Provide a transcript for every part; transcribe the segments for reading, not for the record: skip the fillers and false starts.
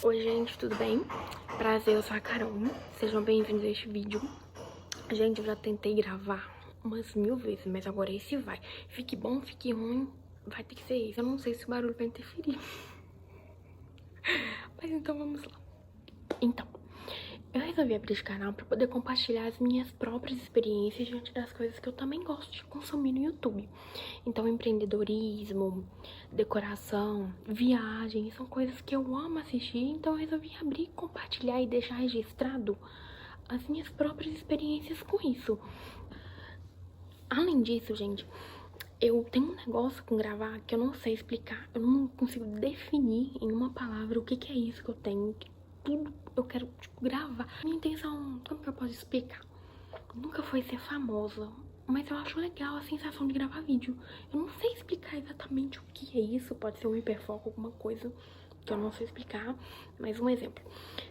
Oi gente, tudo bem? Prazer, eu sou a Carol. Sejam bem-vindos a este vídeo. Gente, eu já tentei gravar umas 1000 vezes, mas agora esse vai. Fique bom, fique ruim, vai ter que ser esse. Eu não sei se o barulho vai interferir. Mas então vamos lá. Então, eu resolvi abrir esse canal pra poder compartilhar as minhas próprias experiências diante das coisas que eu também gosto de consumir no YouTube. Então, empreendedorismo, decoração, viagem, são coisas que eu amo assistir. Então, eu resolvi abrir, compartilhar e deixar registrado as minhas próprias experiências com isso. Além disso, gente, eu tenho um negócio com gravar que eu não sei explicar. Eu não consigo definir em uma palavra o que é isso que eu tenho. Tudo eu quero, tipo, gravar. Minha intenção, como que eu posso explicar? Nunca foi ser famosa, mas eu acho legal a sensação de gravar vídeo. Eu não sei explicar exatamente o que é isso. Pode ser um hiperfoco, alguma coisa que eu não sei explicar. Mas um exemplo.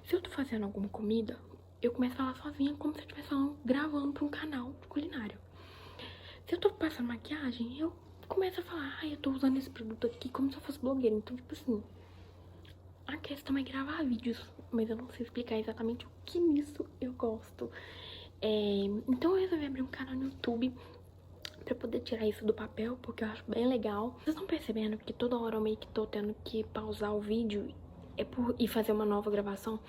Se eu tô fazendo alguma comida, eu começo a falar sozinha como se eu estivesse gravando pra um canal de culinária. Se eu tô passando maquiagem, eu começo a falar, eu tô usando esse produto aqui como se eu fosse blogueira. Então, tipo assim, a questão é gravar vídeos, mas eu não sei explicar exatamente o que nisso eu gosto. Então eu resolvi abrir um canal no YouTube pra poder tirar isso do papel, porque eu acho bem legal. Vocês estão percebendo que toda hora eu meio que tô tendo que pausar o vídeo e fazer uma nova gravação?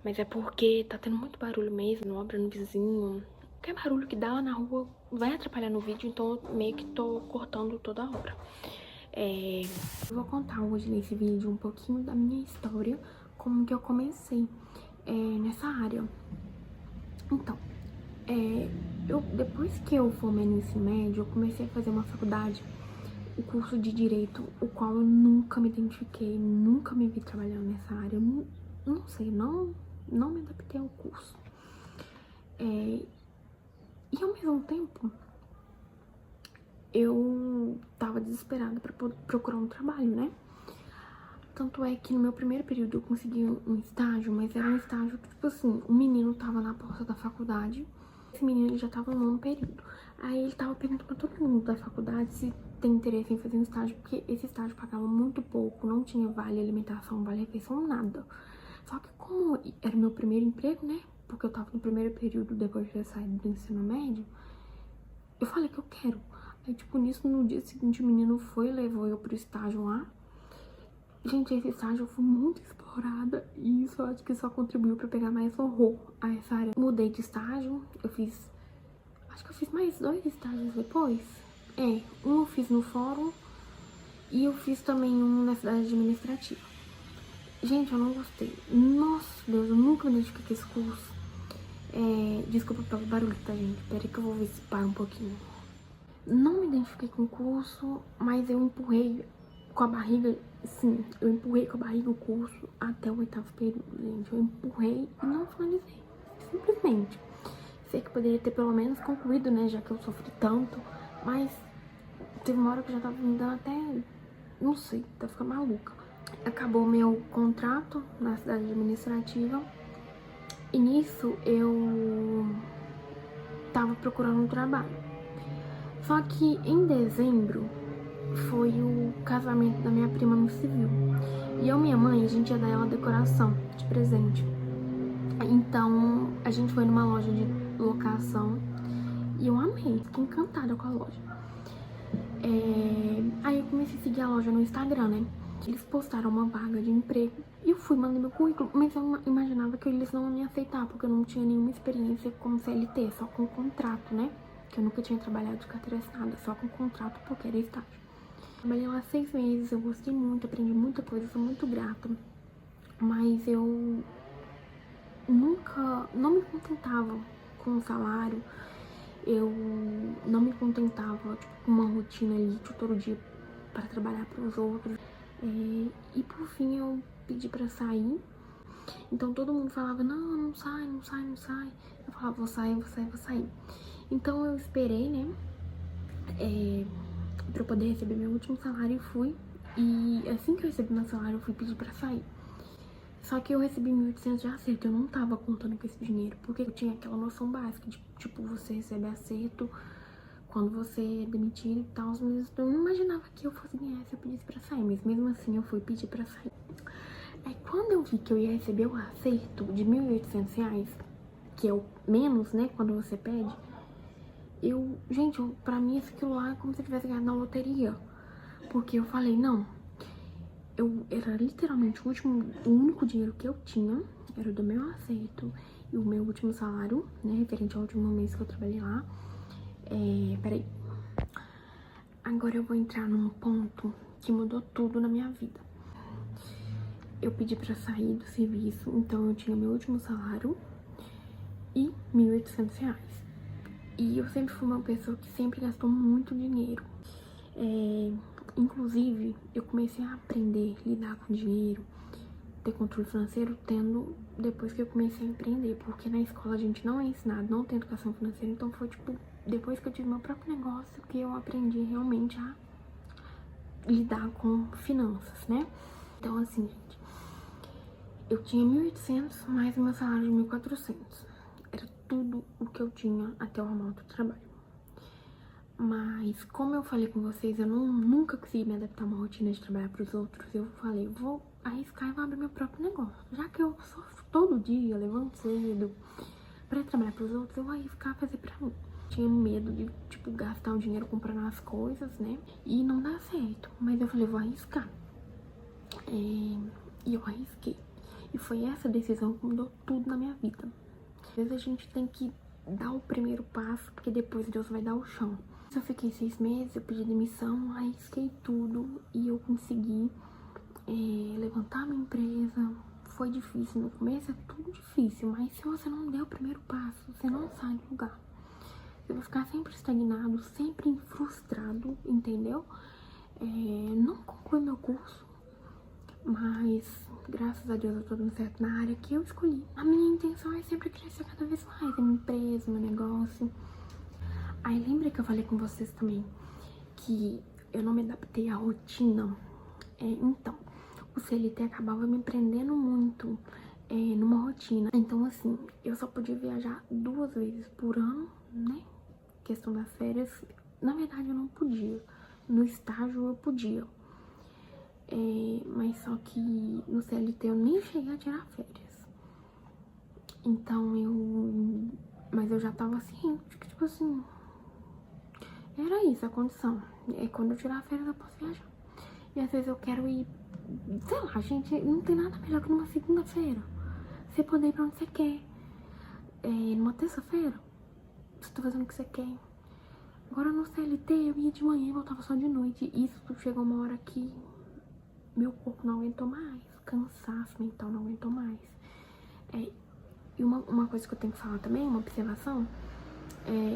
Mas é porque tá tendo muito barulho mesmo, obra no vizinho. Qualquer barulho que dá lá na rua vai atrapalhar no vídeo, então eu meio que tô cortando toda a obra. Eu vou contar hoje nesse vídeo um pouquinho da minha história, como que eu comecei nessa área. Então, depois que eu formei no ensino médio, eu comecei a fazer uma faculdade, o curso de Direito, o qual eu nunca me identifiquei, nunca me vi trabalhando nessa área. Eu não sei, não me adaptei ao curso. E ao mesmo tempo, eu tava desesperada pra procurar um trabalho, né? Tanto é que no meu primeiro período eu consegui um estágio, mas era um estágio que, tipo assim, um menino tava na porta da faculdade. Esse menino já tava no nono período. Aí ele tava perguntando pra todo mundo da faculdade se tem interesse em fazer um estágio, porque esse estágio pagava muito pouco, não tinha vale alimentação, vale refeição, nada. Só que como era o meu primeiro emprego, né? Porque eu tava no primeiro período depois de ter saído do ensino médio, eu falei que eu quero. Aí, tipo, nisso, no dia seguinte, o menino foi e levou eu pro estágio lá. Gente, esse estágio eu fui muito explorada e isso eu acho que só contribuiu pra pegar mais horror a essa área. Mudei de estágio, acho que eu fiz mais 2 estágios depois. Um eu fiz no fórum e eu fiz também um na cidade administrativa. Gente, eu não gostei. Nossa, Deus, eu nunca me identifiquei com esse curso. Desculpa pelo barulho, tá, gente? Peraí que eu vou ver se para um pouquinho. Não me identifiquei com o curso, mas eu empurrei com a barriga, sim, eu empurrei com a barriga o curso até o 8º período, gente. Eu empurrei e não finalizei, simplesmente. Sei que poderia ter pelo menos concluído, né, já que eu sofri tanto, mas teve uma hora que eu já tava me dando até, não sei, tá ficando maluca. Acabou meu contrato na cidade administrativa e nisso eu tava procurando um trabalho. Só que em dezembro foi o casamento da minha prima no civil. E eu e minha mãe, a gente ia dar ela decoração de presente. Então a gente foi numa loja de locação e eu amei, fiquei encantada com a loja. Aí eu comecei a seguir a loja no Instagram, né? Eles postaram uma vaga de emprego e eu fui mandar meu currículo, mas eu imaginava que eles não iam me aceitar, porque eu não tinha nenhuma experiência como CLT, só com contrato, né? Que eu nunca tinha trabalhado de carteira assinada, só com contrato porque era estágio. Trabalhei lá 6 meses, eu gostei muito, aprendi muita coisa, sou muito grata. Mas eu não me contentava com o salário, eu não me contentava tipo, com uma rotina ali, tipo, todo dia para trabalhar para os outros. E por fim eu pedi para sair. Então todo mundo falava, não sai. Eu falava, vou sair. Então eu esperei, né, pra eu poder receber meu último salário e fui. E assim que eu recebi meu salário, eu fui pedir pra sair. Só que eu recebi 1.800 de acerto, eu não tava contando com esse dinheiro, porque eu tinha aquela noção básica de, tipo, você recebe acerto quando você é demitido e tal, mas eu não imaginava que eu fosse ganhar se eu pedisse pra sair, mas mesmo assim eu fui pedir pra sair. Aí quando eu vi que eu ia receber o acerto de R$ 1.800, que é o menos, né, quando você pede, gente, pra mim aquilo lá é como se eu tivesse ganhado na loteria. Porque eu falei, não, era literalmente o único dinheiro que eu tinha, era do meu acerto e o meu último salário, né, referente ao último mês que eu trabalhei lá. Peraí. Agora eu vou entrar num ponto que mudou tudo na minha vida. Eu pedi pra sair do serviço, então eu tinha meu último salário e R$ 1.800. E eu sempre fui uma pessoa que sempre gastou muito dinheiro. Inclusive, eu comecei a aprender a lidar com dinheiro, ter controle financeiro, depois que eu comecei a empreender. Porque na escola a gente não é ensinado, não tem educação financeira. Então foi tipo, depois que eu tive meu próprio negócio, que eu aprendi realmente a lidar com finanças, né? Então assim, gente, eu tinha 1.800 mais o meu salário de 1.400. Era tudo o que eu tinha até o arrumar outro trabalho. Mas como eu falei com vocês, eu nunca consegui me adaptar a uma rotina de trabalhar pros outros. Eu falei, vou arriscar e vou abrir meu próprio negócio. Já que eu sofro todo dia, levanto cedo pra trabalhar pros outros, eu vou arriscar fazer pra mim. Tinha medo de, tipo, gastar o dinheiro comprando as coisas, né? E não dá certo. Mas eu falei, vou arriscar. E eu arrisquei. E foi essa decisão que mudou tudo na minha vida. Às vezes a gente tem que dar o primeiro passo, porque depois Deus vai dar o chão. Eu fiquei 6 meses, eu pedi demissão, arrisquei tudo e eu consegui levantar minha empresa. Foi difícil, no começo é tudo difícil, mas se você não der o primeiro passo, você não sai do lugar. Você vai ficar sempre estagnado, sempre frustrado, entendeu? Não concluí meu curso, mas graças a Deus eu tô dando certo na área que eu escolhi. A minha intenção é sempre crescer cada vez mais, a minha empresa, meu negócio. Aí lembra que eu falei com vocês também que eu não me adaptei à rotina? Então, o CLT acabava me prendendo muito numa rotina. Então assim, eu só podia viajar 2 vezes por ano, né? Questão das férias, na verdade eu não podia. No estágio eu podia. Mas só que no CLT eu nem cheguei a tirar férias. Então mas eu já tava assim, tipo assim, era isso a condição. Quando eu tirar férias eu posso viajar. E às vezes eu quero ir, sei lá, gente, não tem nada melhor que numa segunda-feira. Você poder ir pra onde você quer. Numa terça-feira, você tá fazendo o que você quer. Agora no CLT eu ia de manhã e voltava só de noite. E isso chegou uma hora que meu corpo não aguentou mais. Cansaço mental não aguentou mais. E uma coisa que eu tenho que falar também, uma observação,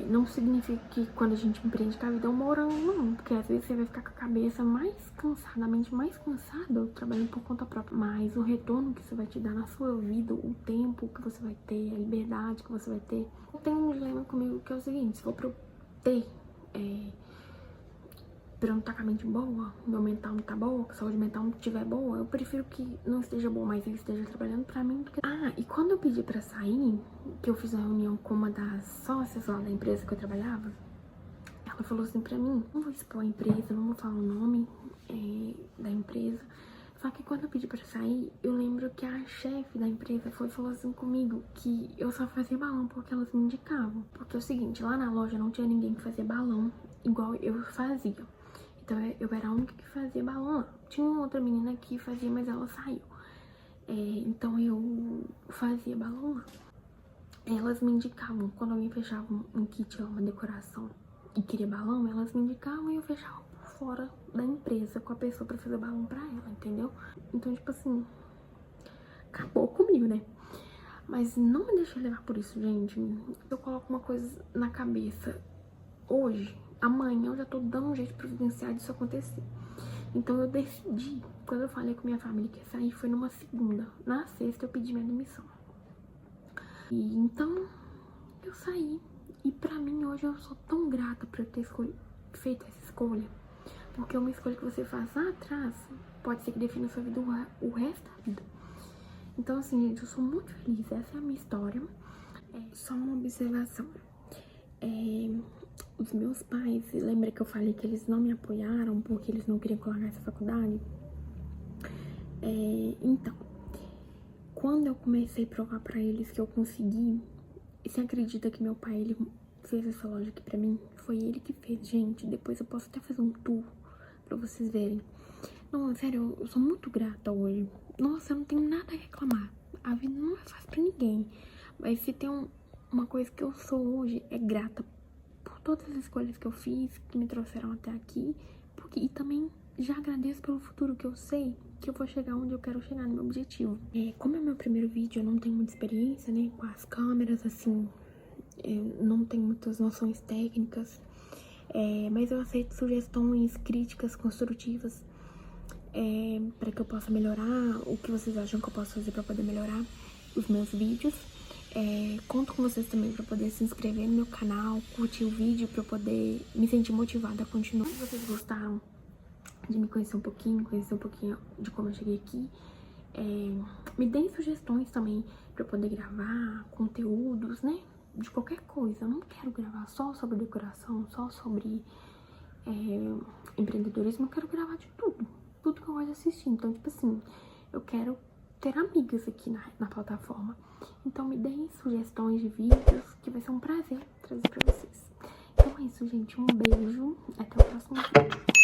não significa que quando a gente empreende que a vida é um morango, não. Porque às vezes você vai ficar com a cabeça mais cansada, a mente mais cansada, trabalhando por conta própria. Mas o retorno que isso vai te dar na sua vida, o tempo que você vai ter, a liberdade que você vai ter. Eu tenho um dilema comigo que é o seguinte: se for pra eu ter, pra eu não estar com a mente boa, meu mental não tá boa, que a saúde mental não estiver boa, eu prefiro que não esteja boa, mas ele esteja trabalhando pra mim. Porque... e quando eu pedi pra sair, que eu fiz uma reunião com uma das sócias lá da empresa que eu trabalhava, ela falou assim pra mim, não vou expor a empresa, não vou falar o nome da empresa. Só que quando eu pedi pra sair, eu lembro que a chefe da empresa falou assim comigo, que eu só fazia balão porque elas me indicavam. Porque é o seguinte, lá na loja não tinha ninguém que fazia balão igual eu fazia. Então eu era a única que fazia balão lá. Tinha uma outra menina que fazia, mas ela saiu. Então eu fazia balão lá. Elas me indicavam, quando alguém fechava um kit lá, uma decoração, e queria balão, elas me indicavam e eu fechava por fora da empresa com a pessoa pra fazer balão pra ela, entendeu? Então, tipo assim, acabou comigo, né? Mas não me deixa levar por isso, gente. Eu coloco uma coisa na cabeça hoje, amanhã eu já tô dando um jeito de providenciar disso acontecer. Então eu decidi, quando eu falei com minha família que ia sair, foi numa segunda. Na sexta eu pedi minha demissão. E então eu saí. E pra mim hoje eu sou tão grata por eu ter feito essa escolha. Porque é uma escolha que você faz lá atrás pode ser que defina a sua vida o resto da vida. Então assim, gente, eu sou muito feliz. Essa é a minha história. Só uma observação. Os meus pais, lembra que eu falei que eles não me apoiaram porque eles não queriam que eu largasse essa faculdade? Então, quando eu comecei a provar pra eles que eu consegui, e você acredita que meu pai, ele fez essa loja aqui pra mim? Foi ele que fez, gente. Depois eu posso até fazer um tour pra vocês verem. Não, sério, eu sou muito grata hoje. Nossa, eu não tenho nada a reclamar. A vida não é fácil pra ninguém. Mas se tem uma coisa que eu sou hoje, é grata por todas as escolhas que eu fiz, que me trouxeram até aqui. E também já agradeço pelo futuro, que eu sei que eu vou chegar onde eu quero chegar, no meu objetivo. Como é meu primeiro vídeo, eu não tenho muita experiência, né, com as câmeras, assim, eu não tenho muitas noções técnicas, mas eu aceito sugestões, críticas construtivas, para que eu possa melhorar, o que vocês acham que eu posso fazer para poder melhorar os meus vídeos. Conto com vocês também para poder se inscrever no meu canal, curtir o vídeo para eu poder me sentir motivada a continuar. Se vocês gostaram de me conhecer um pouquinho de como eu cheguei aqui, me deem sugestões também para eu poder gravar conteúdos, né, de qualquer coisa. Eu não quero gravar só sobre decoração, só sobre empreendedorismo, eu quero gravar de tudo que eu gosto de assistir. Então, tipo assim, eu quero ter amigas aqui na plataforma. Então me deem sugestões de vídeos, que vai ser um prazer trazer pra vocês. Então é isso, gente. Um beijo. Até o próximo vídeo.